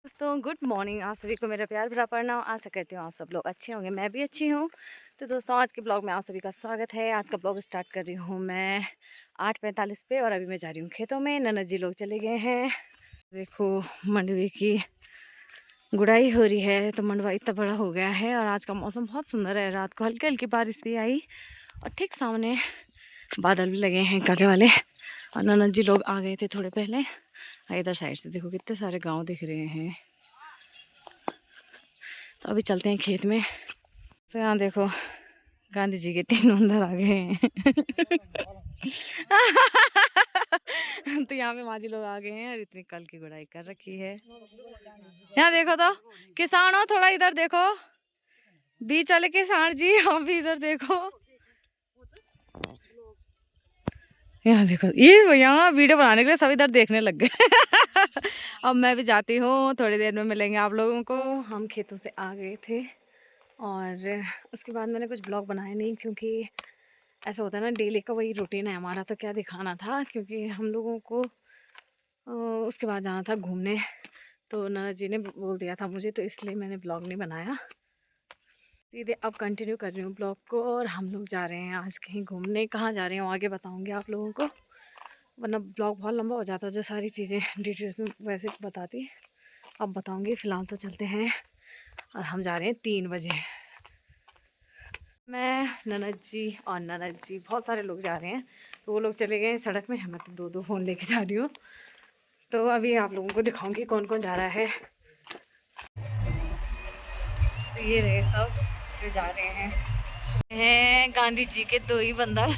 दोस्तों good morning. आप सभी को मेरा प्यार भरा प्रणाम। आशा करती हूँ आप सब लोग अच्छे होंगे, मैं भी अच्छी हूँ। तो दोस्तों आज के ब्लॉग में आप सभी का स्वागत है। आज का ब्लॉग स्टार्ट कर रही हूँ मैं 8:45 पे और अभी मैं जा रही हूँ खेतों में। ननद जी लोग चले गए हैं। देखो मंडवे की गुड़ाई हो रही है, तो मंडवा इतना बड़ा हो गया है और आज का मौसम बहुत सुंदर है। रात को हल्की हल्की बारिश भी आई और ठीक सामने बादल भी लगे हैं काले वाले। और ननद जी लोग आ गए थे थोड़े पहले। इधर साइड से देखो कितने सारे गांव दिख रहे हैं। तो अभी चलते हैं खेत में। तो यहाँ देखो गांधी जी के तीनों अंदर आ गए हैं। तो यहाँ पे माजी लोग आ गए हैं और इतनी कल की गुड़ाई कर रखी है। यहाँ देखो तो किसान हो, थोड़ा इधर देखो। बीच वाले किसान जी आप भी इधर देखो। यहाँ देखो, ये यहाँ वीडियो बनाने के लिए सब इधर देखने लग गए। अब मैं भी जाती हूँ, थोड़ी देर में मिलेंगे आप लोगों को। हम खेतों से आ गए थे और उसके बाद मैंने कुछ ब्लॉग बनाए नहीं, क्योंकि ऐसा होता है ना, डेली का वही रूटीन है हमारा। तो क्या दिखाना था, क्योंकि हम लोगों को उसके बाद जाना था घूमने। तो ननद जी ने बोल दिया था मुझे, तो इसलिए मैंने ब्लॉग नहीं बनाया। सीधे अब कंटिन्यू कर रही हूँ ब्लॉग को। और हम लोग जा रहे हैं आज कहीं घूमने। कहाँ जा रहे हैं आगे बताऊँगी आप लोगों को, वरना ब्लॉग बहुत लंबा हो जाता जो सारी चीज़ें डिटेल्स में वैसे बताती। अब बताऊँगी, फ़िलहाल तो चलते हैं। और हम जा रहे हैं 3 बजे। मैं, ननद जी और ननद जी, बहुत सारे लोग जा रहे हैं। तो वो लोग चले गए सड़क में, मैं तो 2-2 फ़ोन लेके जा रही हूँ। तो अभी आप लोगों को दिखाऊंगी कौन कौन जा रहा है। तो ये रहे सब जो जा रहे हैं गांधी जी के 2 ही बंदर।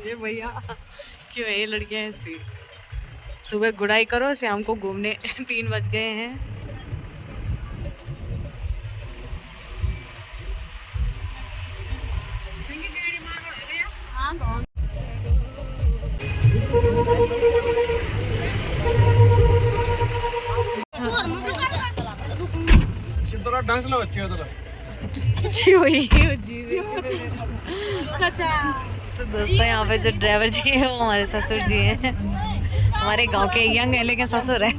ये भैया क्यों है, ये लड़कियां ऐसी। सुबह गुड़ाई करो, शाम को घूमने। 3 बज गए हैं। तो दोस्तों यहाँ पे जो ड्राइवर जी है वो हमारे ससुर जी हैं। हमारे गांव के यंग है लेकिन ससुर है।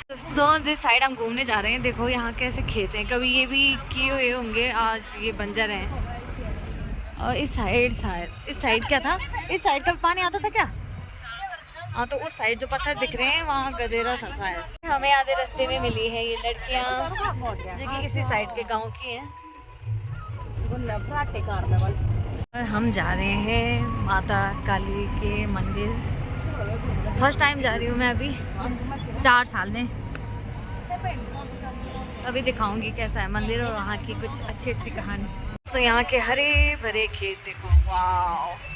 दोस्तों जिस साइड हम घूमने जा रहे हैं, देखो यहाँ कैसे खेत हैं। कभी ये भी किए हुए होंगे, आज ये बंजर हैं। और इस साइड क्या था, इस साइड का पानी आता था क्या? हाँ, तो उस साइड जो पत्थर दिख रहे हैं वहाँ गदेरा था शायद। हमें आधे रास्ते में मिली है ये लड़कियाँ, जो कि इसी साइड के गांव की हैं। और हम जा रहे हैं माता काली के मंदिर। फर्स्ट टाइम जा रही हूँ मैं अभी 4 साल में। अभी दिखाऊंगी कैसा है मंदिर और वहाँ की कुछ अच्छी अच्छी कहानी। तो यहाँ के हरे भरे खेत देखो, वाह।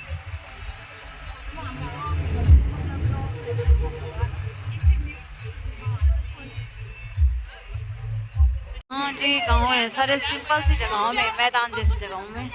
हाँ जी, गाँव है सारे सिंपल सी जगहों में, मैदान जैसी जगहों में।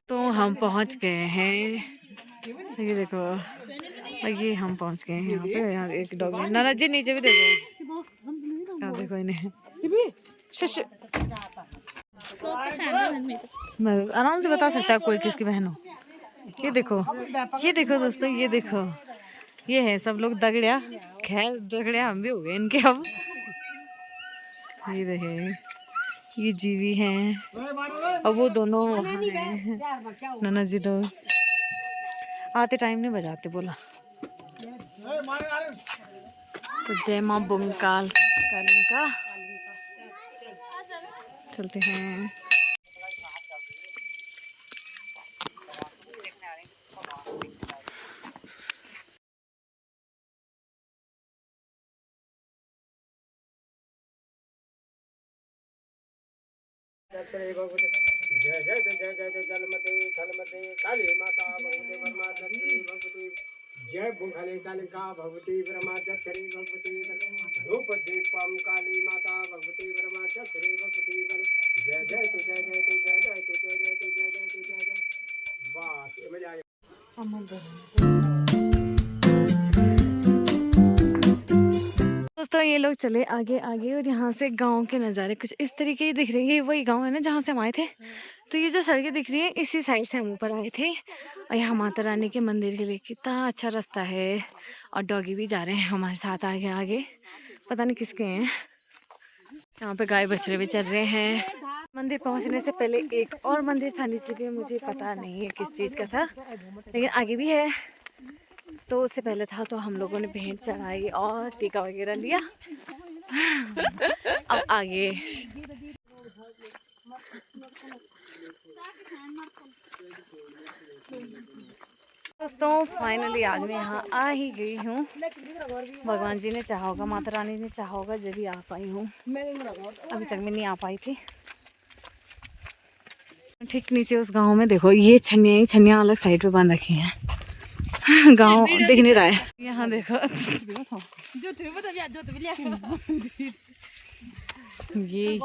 तो हम पहुंच गए हैं, ये देखो। ये हम पहुंच गए हैं यहाँ पे। यहाँ एक डॉग है। नाना जी नीचे भी देखो, क्या देखो इन्हें। आराम से बता सकता है कोई किसकी बहन हो। ये देखो, ये देखो दोस्तों, ये देखो, ये है सब लोग दगड़िया। खैर दगड़िया हम भी हो गए इनके अब। ये देखे, ये जीवी हैं और वो दोनों वहाँ हैं। नाना जी लोग आते टाइम नहीं बजाते बोला। तो जय माँ बुमकाल कालिका, चलते हैं। जय जय जय जय जय जलमते थलमते मुखले कलिका भगवती ब्रह्मचर्य भगवती धूप दीपम काली माता भगवती ब्रह्मचर्य भगवती जय जय तु जय जय तु जय जय तु जय जय तु जय जय तु जय जय। बस ये मजा आ गया। दोस्तों ये लोग चले आगे आगे और यहाँ से गांव के नज़ारे कुछ इस तरीके ही दिख रहे हैं। ये वही गांव है ना जहाँ से हम आए थे। तो ये जो सड़कें दिख रही हैं इसी साइड से हम ऊपर आए थे। और यहाँ माता रानी के मंदिर के लिए कितना अच्छा रास्ता है। और डॉगी भी जा रहे हैं हमारे साथ आगे आगे, पता नहीं किसके हैं। यहाँ पे गाय बछड़े भी चल रहे हैं। मंदिर पहुँचने से पहले एक और मंदिर था नीचे पे, मुझे पता नहीं है किस चीज़ का था, लेकिन आगे भी है। तो उससे पहले था तो हम लोगों ने भेंट चढ़ाई और टीका वगैरह लिया। अब आगे दोस्तों फाइनली आज मैं यहाँ आ ही गई हूँ। भगवान जी ने चाहा होगा, माता रानी ने चाहा होगा जब भी आ पाई हूँ। अभी तक मैं नहीं आ पाई थी। ठीक नीचे उस गांव में देखो ये छन्नियाँ अलग साइड पे बन रखी हैं। गांव दिख नहीं रहा है। यहाँ देखो ये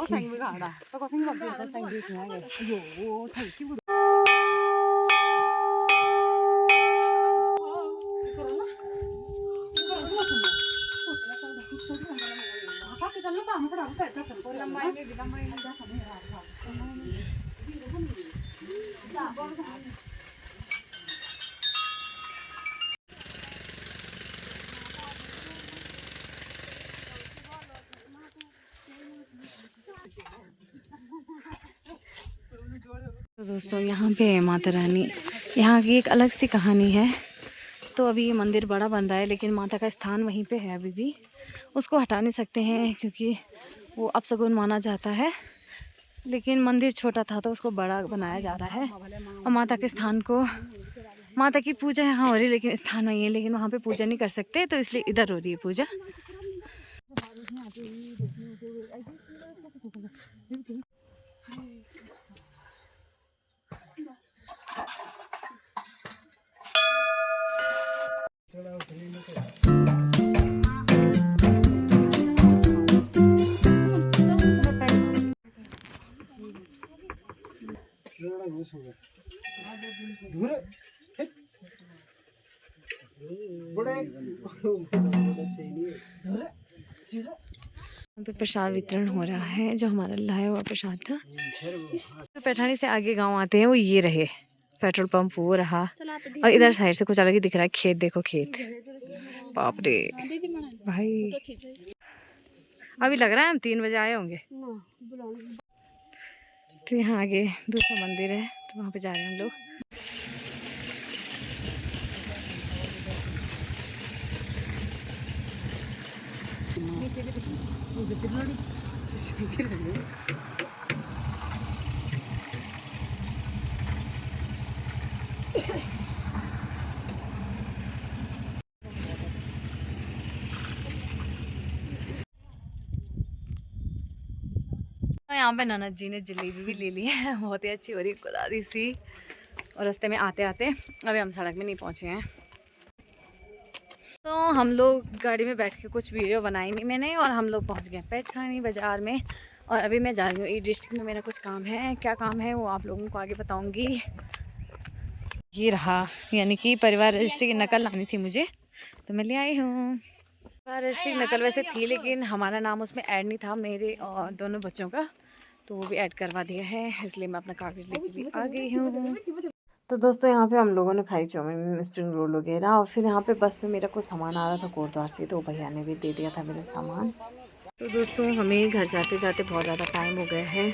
तो दोस्तों यहाँ पे है माता रानी। यहाँ की एक अलग सी कहानी है। तो अभी ये मंदिर बड़ा बन रहा है लेकिन माता का स्थान वहीं पे है अभी भी। उसको हटा नहीं सकते हैं क्योंकि वो अपशगुन माना जाता है। लेकिन मंदिर छोटा था तो उसको बड़ा बनाया जा रहा है। और माता के स्थान को, माता की पूजा यहाँ हो रही है लेकिन स्थान वहीं है, लेकिन वहाँ पे पूजा नहीं कर सकते तो इसलिए इधर हो रही है पूजा। पे प्रसाद वितरण हो रहा है जो हमारा लाया हुआ प्रसाद था। तो पैठानी से आगे गांव आते हैं वो ये रहे पेट्रोल पंप वो रहा। और इधर साइड से कुछ अलग ही दिख रहा है। खेत देखो खेत, बाप रे भाई। अभी लग रहा है हम 3 बजे आए होंगे। तो यहाँ आगे दूसरा मंदिर है तो वहाँ पे जा रहे हैं हम लोग। यहाँ पे ननद जी ने जलेबी भी ले ली है, बहुत ही अच्छी हो रही गुलाबी सी। और रास्ते में आते आते अभी हम सड़क में नहीं पहुँचे हैं। तो हम लोग गाड़ी में बैठ के कुछ वीडियो बनाई नहीं मैंने और हम लोग पहुँच गए पैठानी बाज़ार में। और अभी मैं जा रही हूँ ई डिस्ट्रिक्ट में, मेरा कुछ काम है। क्या काम है वो आप लोगों को आगे बताऊँगी। ये रहा, यानी कि परिवार रजिस्ट्री की नकल लानी थी मुझे तो मैं ले आई हूँ। परिवार रजिस्ट्री की नकल वैसे थी लेकिन हमारा नाम उसमें ऐड नहीं था, मेरे और दोनों बच्चों का, तो वो भी ऐड करवा दिया है, इसलिए मैं अपना कागज़ लेके भी आ गई हूँ। तो दोस्तों यहाँ पे हम लोगों ने खाई चाउमीन स्प्रिंग रोल वगैरह। और फिर यहाँ पे बस पे मेरा कुछ सामान आ रहा था कोटद्वार से, तो भैया ने भी दे दिया था मेरा सामान। तो दोस्तों हमें घर जाते जाते बहुत ज़्यादा टाइम हो गया है।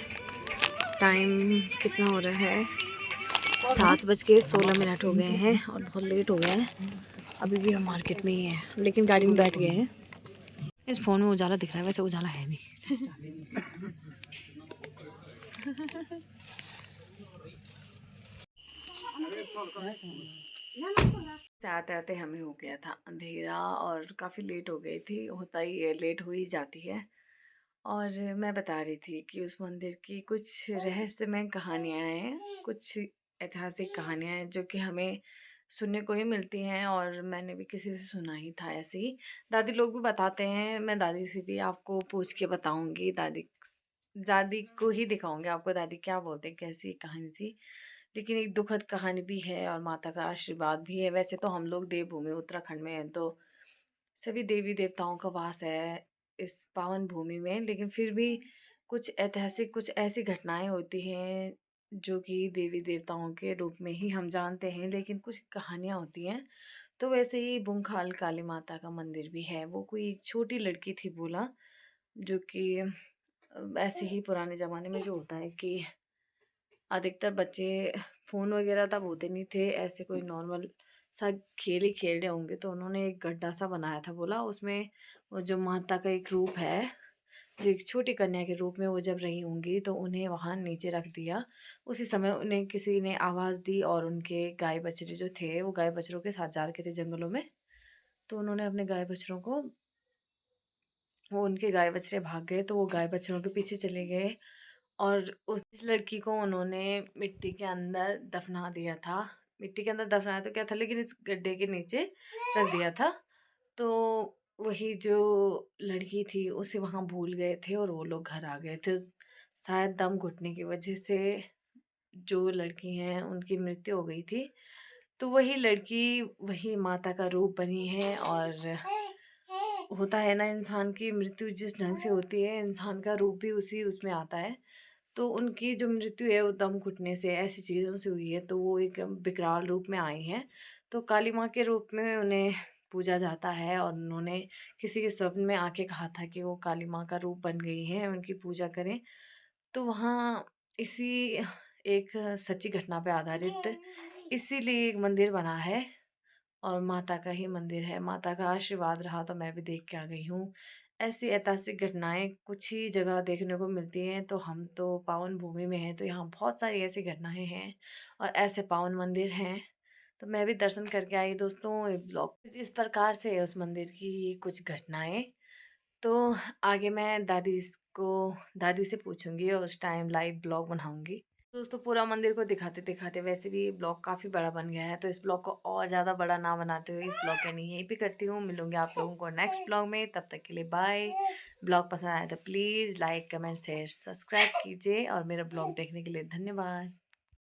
टाइम कितना हो रहा है, 7:16 हो गए हैं और बहुत लेट हो गया है। अभी भी हम मार्केट में ही हैं लेकिन गाड़ी में बैठ गए हैं। इस फ़ोन में उजाला दिख रहा है, वैसे उजाला है नहीं। आते आते हमें हो गया था अंधेरा और काफ़ी लेट हो गई थी। होता ही है, लेट हो ही जाती है। और मैं बता रही थी कि उस मंदिर की कुछ रहस्यमय कहानियाँ हैं, कुछ ऐतिहासिक कहानियाँ हैं जो कि हमें सुनने को ही मिलती हैं और मैंने भी किसी से सुना ही था ऐसे ही। दादी लोग भी बताते हैं, मैं दादी से भी आपको पूछ के बताऊँगी, दादी दादी को ही दिखाऊँगी आपको दादी क्या बोलते हैं, कैसी कहानी थी। लेकिन एक दुखद कहानी भी है और माता का आशीर्वाद भी है। वैसे तो हम लोग देवभूमि उत्तराखंड में हैं, तो सभी देवी-देवताओं का वास है इस पावन भूमि में, लेकिन फिर भी कुछ ऐतिहासिक कुछ ऐसी घटनाएँ होती हैं, जो कि देवी-देवताओं के रूप में ही हम जानते हैं, लेकिन कुछ कहानियाँ होती हैं। तो वैसे ही बुंखाल काली माता का मंदिर भी है। वो कोई एक छोटी लड़की थी बोला, जो कि ऐसे ही पुराने ज़माने में जो होता है कि अधिकतर बच्चे फ़ोन वगैरह तब होते नहीं थे, ऐसे कोई नॉर्मल सा खेल ही खेल रहे होंगे, तो उन्होंने एक गड्ढा सा बनाया था बोला, उसमें वो जो माता का एक रूप है, जो एक छोटी कन्या के रूप में वो जब रही होंगी, तो उन्हें वहाँ नीचे रख दिया। उसी समय उन्हें किसी ने आवाज़ दी और उनके गाय बछड़े जो थे, वो गाय बछड़ों के साथ जा रखे थे जंगलों में, तो उन्होंने अपने गाय बछड़ों को, वो उनके गाय बछड़े भाग गए, तो वो गाय बछड़ों के पीछे चले गए और उस इस लड़की को उन्होंने मिट्टी के अंदर दफना दिया था। मिट्टी के अंदर दफनाया तो क्या था, लेकिन इस गड्ढे के नीचे रख दिया था। तो वही जो लड़की थी उसे वहाँ भूल गए थे और वो लोग घर आ गए थे। शायद दम घुटने की वजह से जो लड़की हैं उनकी मृत्यु हो गई थी। तो वही लड़की वही माता का रूप बनी है और होता है ना, इंसान की मृत्यु जिस ढंग से होती है, इंसान का रूप भी उसी उसमें आता है। तो उनकी जो मृत्यु है वो दम घुटने से ऐसी चीज़ों से हुई है, तो वो एक विकराल रूप में आई हैं। तो काली माँ के रूप में उन्हें पूजा जाता है और उन्होंने किसी के स्वप्न में आके कहा था कि वो काली माँ का रूप बन गई हैं, उनकी पूजा करें। तो वहाँ इसी एक सच्ची घटना पे आधारित इसीलिए एक मंदिर बना है और माता का ही मंदिर है। माता का आशीर्वाद रहा तो मैं भी देख के आ गई हूँ। ऐसी ऐतिहासिक घटनाएँ कुछ ही जगह देखने को मिलती हैं, तो हम तो पावन भूमि में हैं, तो यहाँ बहुत सारी ऐसी घटनाएँ हैं और ऐसे पावन मंदिर हैं। तो मैं भी दर्शन करके आई दोस्तों। ये ब्लॉग इस प्रकार से है उस मंदिर की कुछ घटनाएँ। तो आगे मैं दादी से पूछूँगी और उस टाइम लाइव ब्लॉग बनाऊँगी। दोस्तों पूरा मंदिर को दिखाते-दिखाते वैसे भी ये ब्लॉग काफ़ी बड़ा बन गया है, तो इस ब्लॉग को और ज़्यादा बड़ा ना बनाते हुए इस ब्लॉग को यहीं पे करती हूँ। मिलूँगी आप लोगों को नेक्स्ट ब्लॉग में, तब तक के लिए बाय। ब्लॉग पसंद आया तो please like, comment, share, subscribe कीजिए और मेरा ब्लॉग देखने के लिए धन्यवाद।